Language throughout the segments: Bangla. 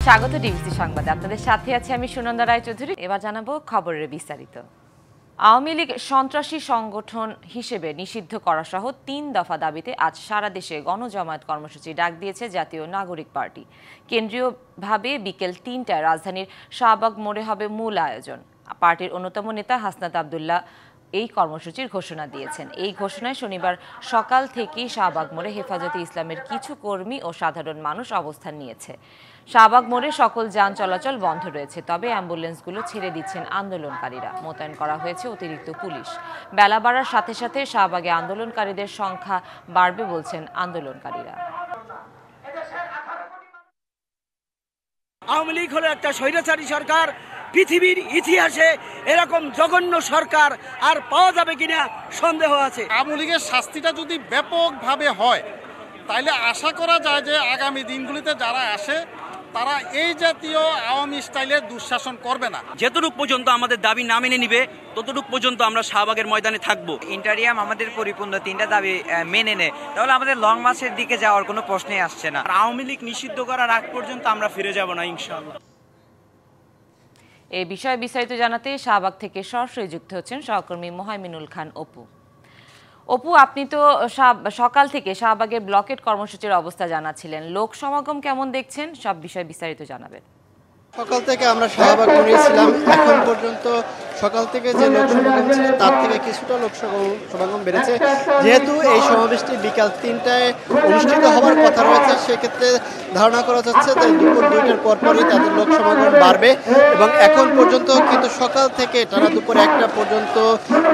স্বাগত ডিবিসি সংবাদে। আপনাদের সাথে আছি আমি সুনন্দা রায়চৌধুরী। এবার জানাবো খবরের বিস্তারিত। আওয়ামী লীগ সন্ত্রাসী সংগঠন হিসেবে নিষিদ্ধ করা সহ ৩ দফা দাবিতে আজ সারা দেশে গণজামায়াত কর্মসূচি ডাক দিয়েছে জাতীয় নাগরিক পার্টি। কেন্দ্রীয়ভাবে বিকেল ৩টায় রাজধানীর শাহবাগ মোড়ে হবে মূল আয়োজন। পার্টির অন্যতম নেতা হাসনাত আব্দুল্লাহ এই কর্মসূচির ঘোষণা দিয়েছেন। এই ঘোষণায় শনিবার সকাল থেকেই শাহবাগ মোড়ে হেফাজতে ইসলামের কিছু কর্মী ও সাধারণ মানুষ অবস্থান নিয়েছে। শাহবাগ মোড়ে সকল যান চলাচল বন্ধ রয়েছে, তবে অ্যাম্বুলেন্সগুলো ছেড়ে দিচ্ছেন আন্দোলনকারীরা। মোতায়েন করা হয়েছে অতিরিক্ত পুলিশ। বেলা বাড়ার সাথে সাথে শাহবাগে আন্দোলনকারীদের সংখ্যা বাড়বে বলছেন আন্দোলনকারীরা। আওয়ামী লীগ হলো একটা স্বৈরাচারী সরকার। পৃথিবীর ইতিহাসে এরকম জঘন্য সরকার আর পাওয়া যাবে কিনা সন্দেহ আছে। আওয়ামী লীগের শাস্তিটা যদি ব্যাপকভাবে হয় তাহলে আশা করা যায় যে আগামী দিনগুলিতে যারা আসে তারা এই জাতীয় আওয়ামী স্টাইলের দুঃশাসন করবে না। যতটুক পর্যন্ত আমাদের দাবি না মেনে নিবে ততটুক পর্যন্ত আমরা শাহবাগের ময়দানে থাকবো। ইন্টারিয়াম আমাদের পরিপূর্ণ 3টা দাবি মেনে নেয়, তাহলে আমাদের লং মার্চের দিকে যাওয়ার কোনো প্রশ্নই আসছে না। আওয়ামী লীগ নিষিদ্ধ করার আগ পর্যন্ত আমরা ফিরে যাব না ইনশাআল্লাহ। এই বিষয়ে বিস্তারিত জানাতে শাহবাগ থেকে সরাসরি যুক্ত হচ্ছেন সহকর্মী মোহাইমিনুল খান অপু। অপু, আপনি তো সকাল থেকে শাহবাগের ব্লকেট কর্মসূচির অবস্থা জানাচ্ছিলেন। লোক সমাগম কেমন দেখছেন, সব বিষয়ে বিস্তারিত জানাবেন। সকাল থেকে আমরা শাহবাগ গিয়েছিলাম। এখন পর্যন্ত সকাল থেকে যে লোক সমাগম ছিল তার থেকে কিছুটা লোক সমাগম বেড়েছে। যেহেতু এই সমাবেশটি বিকাল 3টায় অনুষ্ঠিত হওয়ার কথা রয়েছে, সেক্ষেত্রে ধারণা করা যাচ্ছে যে দুপুর 2টার পরপরই তাদের লোক সমাগম বাড়বে। এবং এখন পর্যন্ত কিন্তু সকাল থেকে টানা দুপুর 1টা পর্যন্ত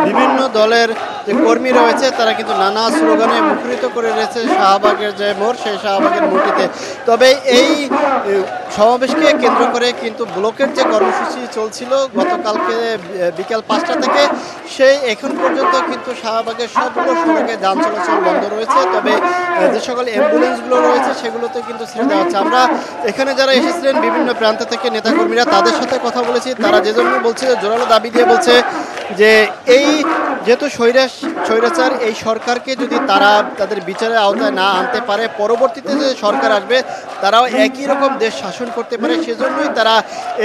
বিভিন্ন দলের যে কর্মী রয়েছে তারা কিন্তু নানা স্লোগানে মুখরিত করে রয়েছে শাহবাগের যে মোড়, সেই শাহবাগের মোড়টিতে। তবে এই সমাবেশকে কেন্দ্র করে কিন্তু ব্লকের যে কর্মসূচি চলছিল গতকালকে বিকাল 5টা থেকে, সেই এখন পর্যন্ত কিন্তু শাহবাগের সবগুলো সড়কে যান চলাচল বন্ধ রয়েছে। তবে যে সকল অ্যাম্বুলেন্সগুলো রয়েছে সেগুলোতে কিন্তু ছেড়ে দেওয়া হচ্ছে। আমরা এখানে যারা এসেছিলেন বিভিন্ন প্রান্ত থেকে নেতাকর্মীরা, তাদের সাথে কথা বলেছি। তারা যে জন্য বলছে, জোরালো দাবি দিয়ে বলছে যে এই যেহেতু স্বৈরাচার এই সরকারকে যদি তারা তাদের বিচারের আওতায় না আনতে পারে, পরবর্তীতে যে সরকার আসবে তারাও একই রকম দেশ শাসন করতে পারে, সেজন্যই তারা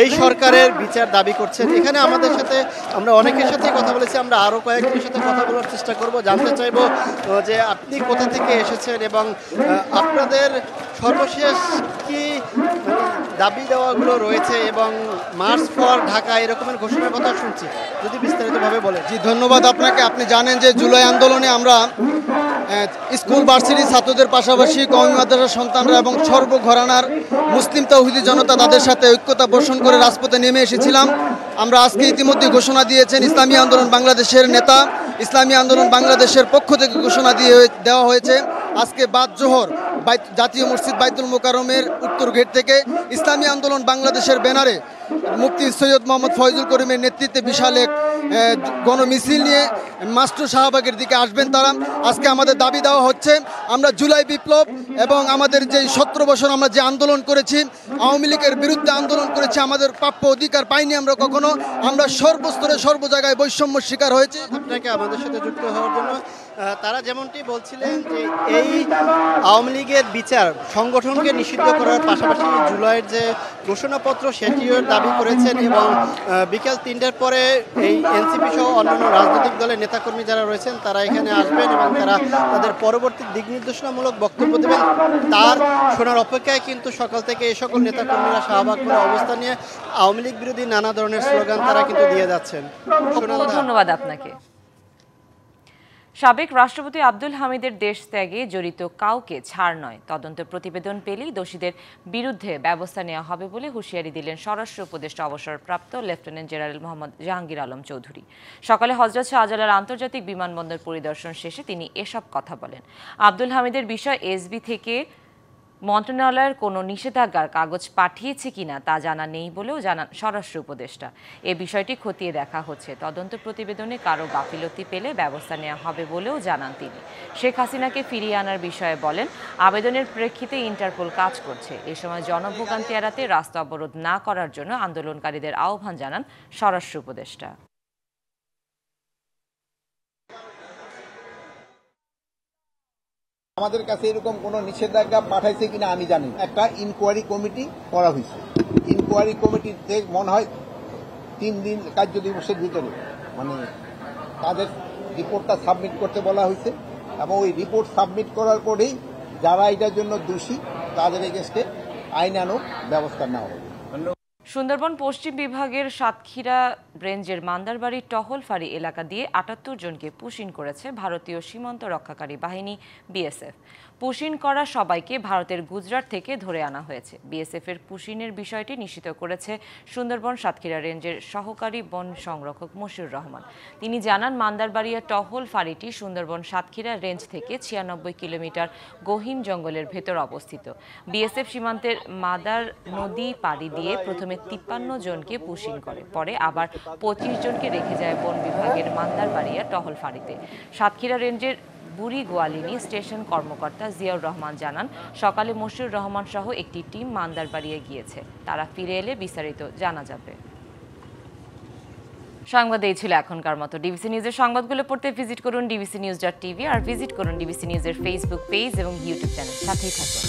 এই সরকারের বিচার দাবি করছেন। এখানে আমাদের সাথে আমরা অনেকের সাথে কথা বলেছি, আমরা আরও কয়েকজনের সাথে কথা বলার চেষ্টা করব। জানতে চাইব যে আপনি কোথা থেকে এসেছেন এবং আপনাদের সর্বশেষ কি দাবি দেওয়াগুলো রয়েছে এবং মার্চ ফর ঢাকা এরকমের ঘোষণার কথা শুনছি, যদি বিস্তারিতভাবে বলেন। জি, ধন্যবাদ আপনাকে। আপনি জানেন যে জুলাই আন্দোলনে আমরা স্কুল ভার্সিটি ছাত্রদের পাশাপাশি কওমি মাদ্রাসার সন্তানরা এবং সর্বঘরানার মুসলিম তাওহীদি জনতা তাদের সাথে ঐক্যতা পোষণ করে রাজপথে নেমে এসেছিলাম। আমরা আজকে ইতিমধ্যে ঘোষণা দিয়েছেন ইসলামী আন্দোলন বাংলাদেশের নেতা, ইসলামী আন্দোলন বাংলাদেশের পক্ষ থেকে ঘোষণা দেওয়া হয়েছে আজকে বাদ জোহর জাতীয় মসজিদ বাইতুল মোকাররমের উত্তর গেট থেকে ইসলামী আন্দোলন বাংলাদেশের ব্যানারে মুফতি সৈয়দ মোহাম্মদ ফয়জুল করিমের নেতৃত্বে বিশাল এক গণমিছিল নিয়ে মাস্টার শাহবাগের দিকে আসবেন তারা। আজকে আমাদের দাবি দেওয়া হচ্ছে, আমরা জুলাই বিপ্লব এবং আমাদের যে 17 বছর আমরা যে আন্দোলন করেছি, আওয়ামী লীগের বিরুদ্ধে আন্দোলন করেছি, আমাদের প্রাপ্য অধিকার পাইনি আমরা কখনো। আমরা সর্বস্তরে সর্ব জায়গায় বৈষম্যর শিকার হয়েছি। আপনাকে আমাদের সাথে যুক্ত হওয়ার জন্য। তারা যেমনটি বলছিলেন যে এই আওয়ামী লীগের বিচার সংগঠনকে নিষিদ্ধ করার পাশাপাশি জুলাইয়ের যে ঘোষণাপত্র সেটিও দাবি করেছেন এবং বিকাল 3টার পরে এই এনসিপি সহ অন্যান্য রাজনৈতিক দলের নেতাকর্মী যারা রয়েছেন তারা এখানে আসবেন এবং তারা তাদের পরবর্তী দিক নির্দেশনামূলক বক্তব্য দেবেন। তার শোনার অপেক্ষায় কিন্তু সকাল থেকে এই সকল নেতাকর্মীরা শাহবাগ মোড়ে অবস্থান নিয়ে আওয়ামী লীগ বিরোধী নানা ধরনের স্লোগান তারা কিন্তু দিয়ে যাচ্ছেন। ধন্যবাদ আপনাকে। সাবেক রাষ্ট্রপতি আব্দুল হামিদের দেশ ত্যাগে জড়িত কাউকে ছাড় নয়, তদন্ত প্রতিবেদন পেলেই দোষীদের বিরুদ্ধে ব্যবস্থা নেওয়া হবে বলে হুঁশিয়ারি দিলেন স্বরাষ্ট্র উপদেষ্টা অবসরপ্রাপ্ত লেফটেন্যান্ট জেনারেল মোহাম্মদ জাহাঙ্গীর আলম চৌধুরী। সকালে হযরত শাহজালাল আন্তর্জাতিক বিমানবন্দর পরিদর্শন শেষে তিনি এসব কথা বলেন। আব্দুল হামিদের বিষয় এসবি থেকে মন্ত্রণালয়ের কোনো নিষেধাজ্ঞার কাগজ পাঠিয়েছে কিনা তা জানা নেই বলেও জানান স্বরাষ্ট্র উপদেষ্টা। এ বিষয়টি খতিয়ে দেখা হচ্ছে, তদন্ত প্রতিবেদনে কারো গাফিলতি পেলে ব্যবস্থা নেওয়া হবে বলেও জানান তিনি। শেখ হাসিনাকে ফিরিয়ে আনার বিষয়ে বলেন, আবেদনের প্রেক্ষিতে ইন্টারপোল কাজ করছে। এ সময় জনভোগান্তি এড়াতে রাস্তা অবরোধ না করার জন্য আন্দোলনকারীদের আহ্বান জানান স্বরাষ্ট্র উপদেষ্টা। আমাদের কাছে এরকম কোনো নিষেধাজ্ঞা পাঠাইছে কিনা আমি জানি না। একটা ইনকোয়ারি কমিটি করা হয়েছে, ইনকোয়ারি কমিটিতে মনে হয় 3 দিন কার্য দিবসের ভিতরে মানে তাদের রিপোর্টটা সাবমিট করতে বলা হয়েছে এবং ওই রিপোর্ট সাবমিট করার পরেই যারা এটার জন্য দোষী তাদের এগেইনস্টে আইনানুগ ব্যবস্থা নেওয়া হবে। সুন্দরবন পশ্চিম বিভাগের সাতক্ষীরা রেঞ্জের মান্দারবাড়ি টহল ফাঁড়ি এলাকা দিয়ে ৭৮ জনকে পুশিন করেছে ভারতীয় সীমান্ত রক্ষাকারী বাহিনী বিএসএফ। পুশিন করা সবাইকে ভারতের গুজরাট থেকে ধরে আনা হয়েছে। বিএসএফ এর পুশিনের বিষয়টি নিশ্চিত করেছে সুন্দরবন সাতক্ষীরা রেঞ্জের সহকারী বন সংরক্ষক মশিউর রহমান। তিনি জানান, মান্দারবাড়িয়া টহল ফাঁড়িটি সুন্দরবন সাতক্ষীরা রেঞ্জ থেকে ৯৬ কিলোমিটার গহীন জঙ্গলের ভেতর অবস্থিত। বিএসএফ সীমান্তের মাদার নদী পাড়ি দিয়ে প্রথমে ৫৩ জনকে পুশিন করে, পরে আবার ২৫ জনকে রেখে যায় বন বিভাগের মান্দারবাড়িয়া টহল ফাঁড়িতে। সাতক্ষীরা রেঞ্জের বুড়ি গোয়ালিনী স্টেশন কর্মকর্তা জিয়াউর রহমান জানান, সকালে মশিউর রহমান সহ একটি টিম মান্দারবাড়িয়া গিয়েছে। তারা ফিরে এলে বিস্তারিত জানা যাবে। সংবাদ এই ছিল এখনকার মতো। ডিবিসি নিউজের সংবাদগুলো পড়তে ভিজিট করুন dbcnews.tv আর ভিজিট করুন ডিবিসি নিউজের ফেসবুক পেজ এবং ইউটিউব চ্যানেল। সাথেই থাকুন।